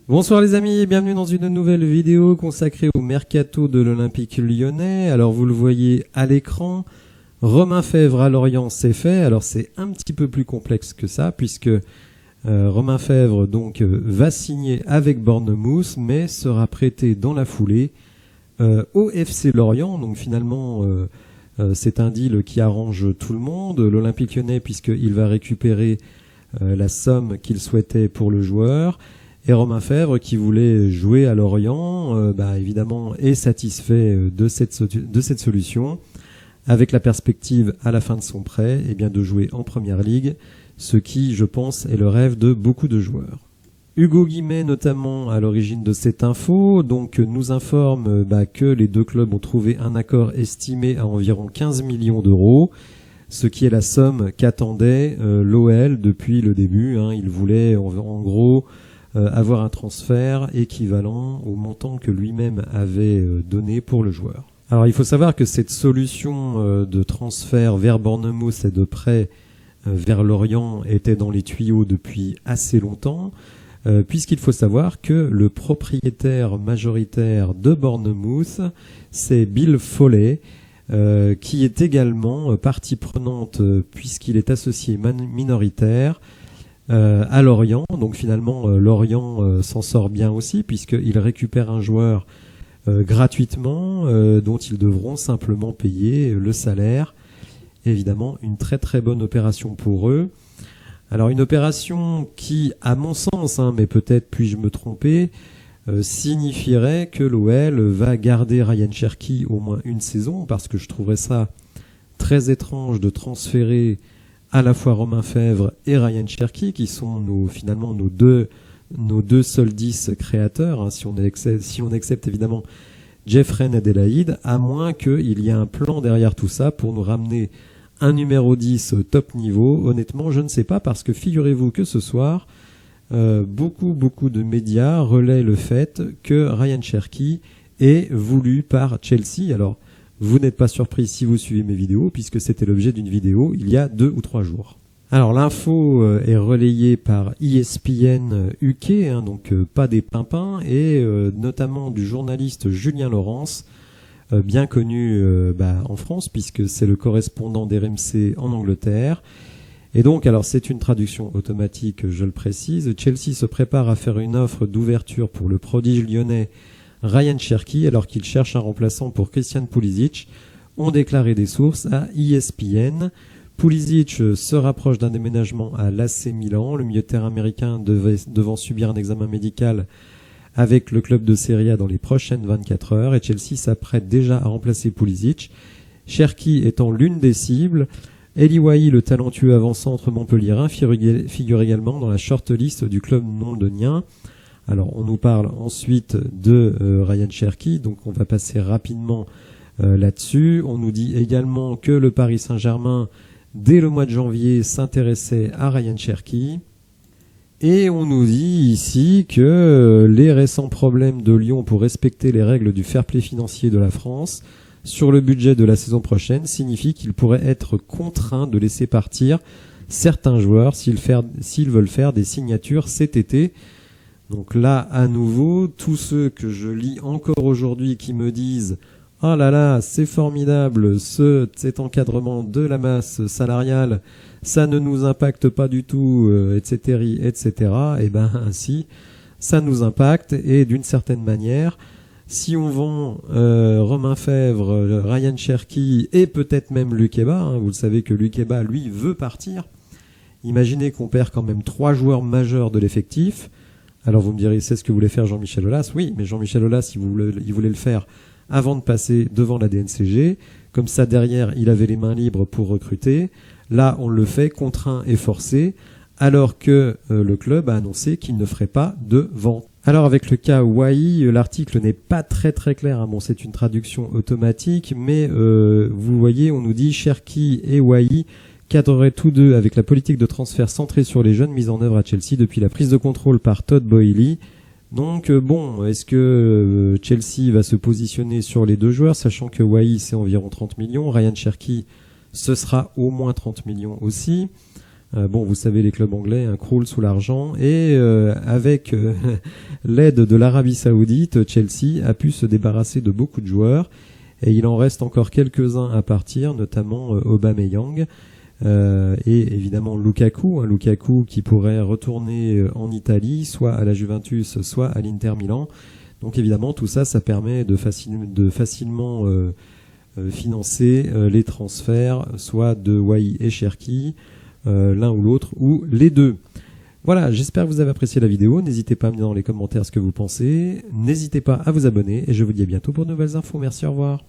Bonsoir les amis et bienvenue dans une nouvelle vidéo consacrée au mercato de l'Olympique lyonnais. Alors vous le voyez à l'écran, Romain Fèvre à Lorient c'est fait. Alors c'est un petit peu plus complexe que ça puisque Romain Fèvre donc va signer avec Bournemouth mais sera prêté dans la foulée au FC Lorient. Donc finalement c'est un deal qui arrange tout le monde. L'Olympique lyonnais puisqu'il va récupérer la somme qu'il souhaitait pour le joueur. Et Romain Fèvre, qui voulait jouer à Lorient, évidemment est satisfait de cette solution, avec la perspective à la fin de son prêt de jouer en Première Ligue, ce qui, je pense, est le rêve de beaucoup de joueurs. Hugo Guimet, notamment à l'origine de cette info, donc nous informe que les deux clubs ont trouvé un accord estimé à environ 15 millions d'euros, ce qui est la somme qu'attendait l'OL depuis le début. Il voulait en gros avoir un transfert équivalent au montant que lui-même avait donné pour le joueur. Alors il faut savoir que cette solution de transfert vers Bournemouth et de prêt vers Lorient était dans les tuyaux depuis assez longtemps, puisqu'il faut savoir que le propriétaire majoritaire de Bournemouth, c'est Bill Foley, qui est également partie prenante puisqu'il est associé minoritaire à Lorient. Donc finalement Lorient s'en sort bien aussi puisqu'il récupère un joueur gratuitement dont ils devront simplement payer le salaire. Évidemment une très très bonne opération pour eux. Alors une opération qui, à mon sens, mais peut-être puis-je me tromper, signifierait que l'OL va garder Ryan Cherki au moins une saison, parce que je trouverais ça très étrange de transférer à la fois Romain Fèvre et Ryan Cherki, qui sont finalement nos deux seuls 10 créateurs, si on accepte évidemment Jeffrey Adélaïde, à moins qu'il y ait un plan derrière tout ça pour nous ramener un numéro 10 top niveau. Honnêtement, je ne sais pas, parce que figurez-vous que ce soir, beaucoup de médias relaient le fait que Ryan Cherki est voulu par Chelsea. Alors, vous n'êtes pas surpris si vous suivez mes vidéos, puisque c'était l'objet d'une vidéo il y a 2 ou 3 jours. Alors l'info est relayée par ESPN UK, donc pas des pimpins, et notamment du journaliste Julien Laurence, bien connu en France, puisque c'est le correspondant d'RMC en Angleterre. Et donc, alors c'est une traduction automatique, je le précise, Chelsea se prépare à faire une offre d'ouverture pour le prodige lyonnais Ryan Cherki, alors qu'il cherche un remplaçant pour Christian Pulisic, ont déclaré des sources à ESPN. Pulisic se rapproche d'un déménagement à l'AC Milan, le milieu de terrain américain devant subir un examen médical avec le club de Serie A dans les prochaines 24 heures, et Chelsea s'apprête déjà à remplacer Pulisic, Cherki étant l'une des cibles. Eli Wahi, le talentueux avant-centre montpelliérain, figure également dans la shortlist du club londonien. Alors on nous parle ensuite de Ryan Cherki, donc on va passer rapidement là-dessus. On nous dit également que le Paris Saint-Germain, dès le mois de janvier, s'intéressait à Ryan Cherki. Et on nous dit ici que les récents problèmes de Lyon pour respecter les règles du fair play financier de la France sur le budget de la saison prochaine signifient qu'ils pourraient être contraints de laisser partir certains joueurs s'ils veulent faire des signatures cet été. Donc là, à nouveau, tous ceux que je lis encore aujourd'hui qui me disent « Oh là là, c'est formidable, cet encadrement de la masse salariale, ça ne nous impacte pas du tout, etc. » Eh ben ainsi, ça nous impacte, et d'une certaine manière, si on vend Romain Fèvre, Ryan Cherki et peut-être même Lukeba, vous le savez que Lukeba, lui, veut partir, imaginez qu'on perd quand même 3 joueurs majeurs de l'effectif. Alors vous me direz, c'est ce que voulait faire Jean-Michel Aulas. Oui, mais Jean-Michel Aulas, il voulait le faire avant de passer devant la DNCG. Comme ça, derrière, il avait les mains libres pour recruter. Là, on le fait contraint et forcé, alors que le club a annoncé qu'il ne ferait pas de vente. Alors avec le cas Wahi, l'article n'est pas très clair. Bon, c'est une traduction automatique, mais vous voyez, on nous dit Cherki et Wahi cadreraient tous deux avec la politique de transfert centrée sur les jeunes mise en œuvre à Chelsea depuis la prise de contrôle par Todd Boehly. Donc bon, est-ce que Chelsea va se positionner sur les deux joueurs, sachant que Wahi c'est environ 30 millions, Ryan Cherki ce sera au moins 30 millions aussi. Bon, vous savez, les clubs anglais croulent sous l'argent et avec l'aide de l'Arabie Saoudite, Chelsea a pu se débarrasser de beaucoup de joueurs et il en reste encore quelques-uns à partir, notamment Aubameyang et évidemment Lukaku, Lukaku qui pourrait retourner en Italie, soit à la Juventus, soit à l'Inter Milan. Donc évidemment, tout ça, ça permet de facilement financer les transferts, soit de Wai et Cherki, l'un ou l'autre, ou les deux. Voilà, j'espère que vous avez apprécié la vidéo. N'hésitez pas à me dire dans les commentaires ce que vous pensez. N'hésitez pas à vous abonner et je vous dis à bientôt pour de nouvelles infos. Merci, au revoir.